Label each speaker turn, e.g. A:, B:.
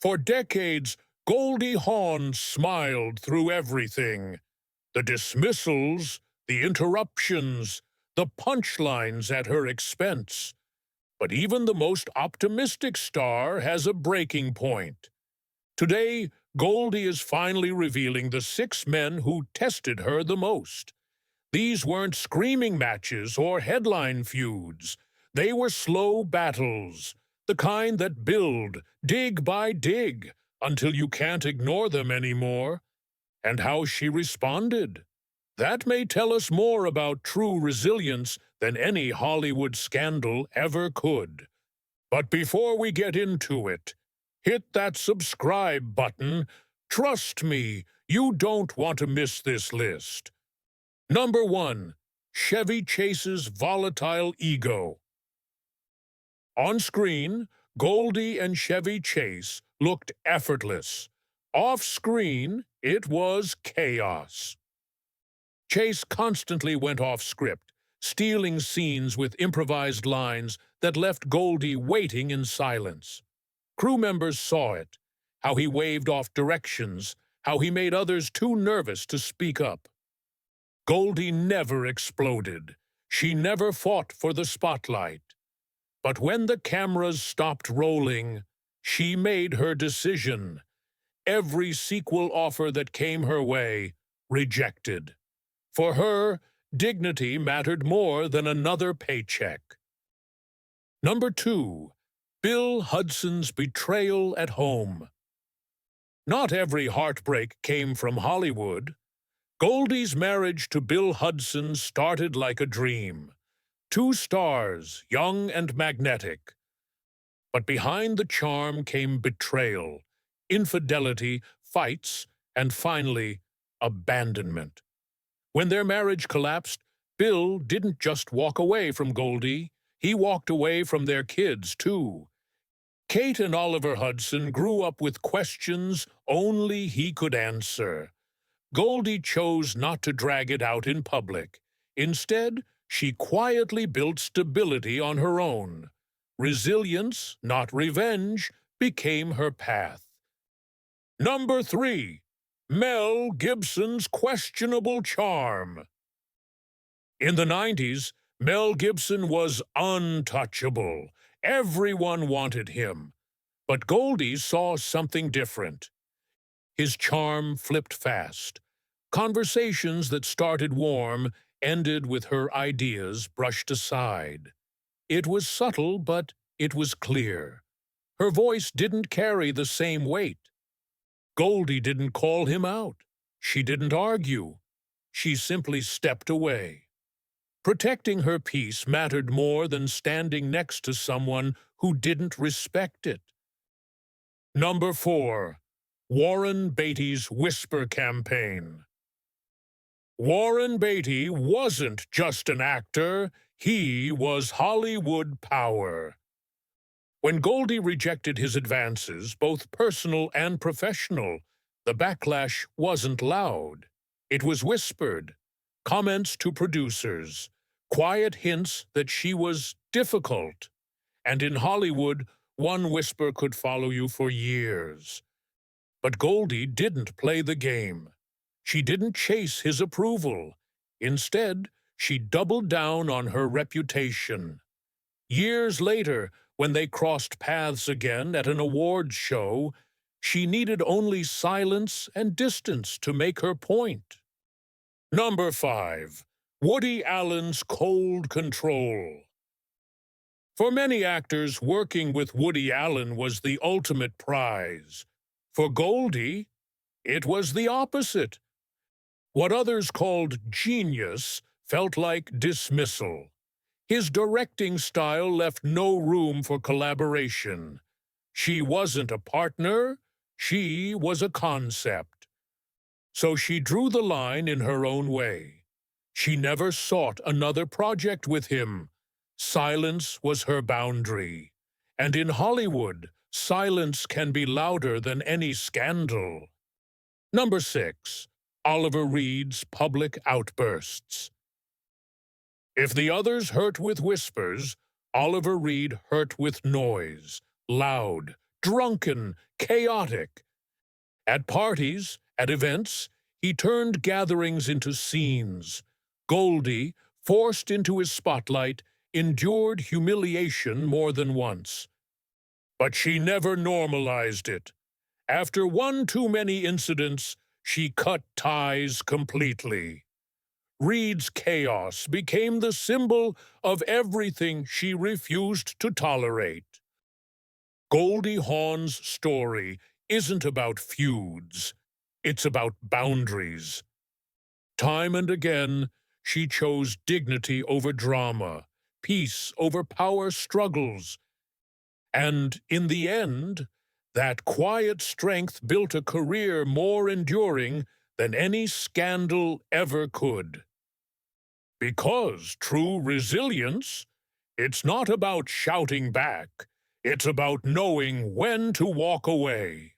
A: For decades, Goldie Hawn smiled through everything. The dismissals, the interruptions, the punchlines at her expense. But even the most optimistic star has a breaking point. Today, Goldie is finally revealing the 6 men who tested her the most. These weren't screaming matches or headline feuds. They were slow battles, the kind that build, dig by dig, until you can't ignore them anymore. And how she responded. That may tell us more about true resilience than any Hollywood scandal ever could. But before we get into it, hit that subscribe button. Trust me, you don't want to miss this list. Number 1. Chevy Chase's volatile ego. On screen, Goldie and Chevy Chase looked effortless. Off-screen, it was chaos. Chase constantly went off script, stealing scenes with improvised lines that left Goldie waiting in silence. Crew members saw it, how he waved off directions, how he made others too nervous to speak up. Goldie never exploded. She never fought for the spotlight. But when the cameras stopped rolling, she made her decision. Every sequel offer that came her way, rejected. For her, dignity mattered more than another paycheck. Number 2. Bill Hudson's betrayal at home. Not every heartbreak came from Hollywood. Goldie's marriage to Bill Hudson started like a dream. 2 stars, young and magnetic. But behind the charm came betrayal, infidelity, fights, and finally, abandonment. When their marriage collapsed, Bill didn't just walk away from Goldie, he walked away from their kids, too. Kate and Oliver Hudson grew up with questions only he could answer. Goldie chose not to drag it out in public. Instead, she quietly built stability on her own. Resilience, not revenge, became her path. Number 3. Mel Gibson's questionable charm. In the 90s, Mel Gibson was untouchable. Everyone wanted him. But Goldie saw something different. His charm flipped fast. Conversations that started warm ended with her ideas brushed aside. It was subtle, but it was clear. Her voice didn't carry the same weight. Goldie didn't call him out. She didn't argue. She simply stepped away. Protecting her peace mattered more than standing next to someone who didn't respect it. Number 4. Warren Beatty's Whisper Campaign. Warren Beatty wasn't just an actor, he was Hollywood power. When Goldie rejected his advances, both personal and professional, the backlash wasn't loud. It was whispered. Comments to producers, quiet hints that she was difficult. And in Hollywood, one whisper could follow you for years. But Goldie didn't play the game. She didn't chase his approval. Instead, she doubled down on her reputation. Years later, when they crossed paths again at an awards show, she needed only silence and distance to make her point. Number 5. Woody Allen's cold control. For many actors, working with Woody Allen was the ultimate prize. For Goldie, it was the opposite. What others called genius felt like dismissal. His directing style left no room for collaboration. She wasn't a partner, she was a concept. So she drew the line in her own way. She never sought another project with him. Silence was her boundary. And in Hollywood, silence can be louder than any scandal. Number 6. Oliver Reed's public outbursts. If the others hurt with whispers, Oliver Reed hurt with noise, loud, drunken, chaotic. At parties, at events, he turned gatherings into scenes. Goldie, forced into his spotlight, endured humiliation more than once. But she never normalized it. After one too many incidents, she cut ties completely. Reed's chaos became the symbol of everything she refused to tolerate. Goldie Hawn's story isn't about feuds. It's about boundaries. Time and again, she chose dignity over drama, peace over power struggles. And in the end, that quiet strength built a career more enduring than any scandal ever could. Because true resilience, it's not about shouting back, it's about knowing when to walk away.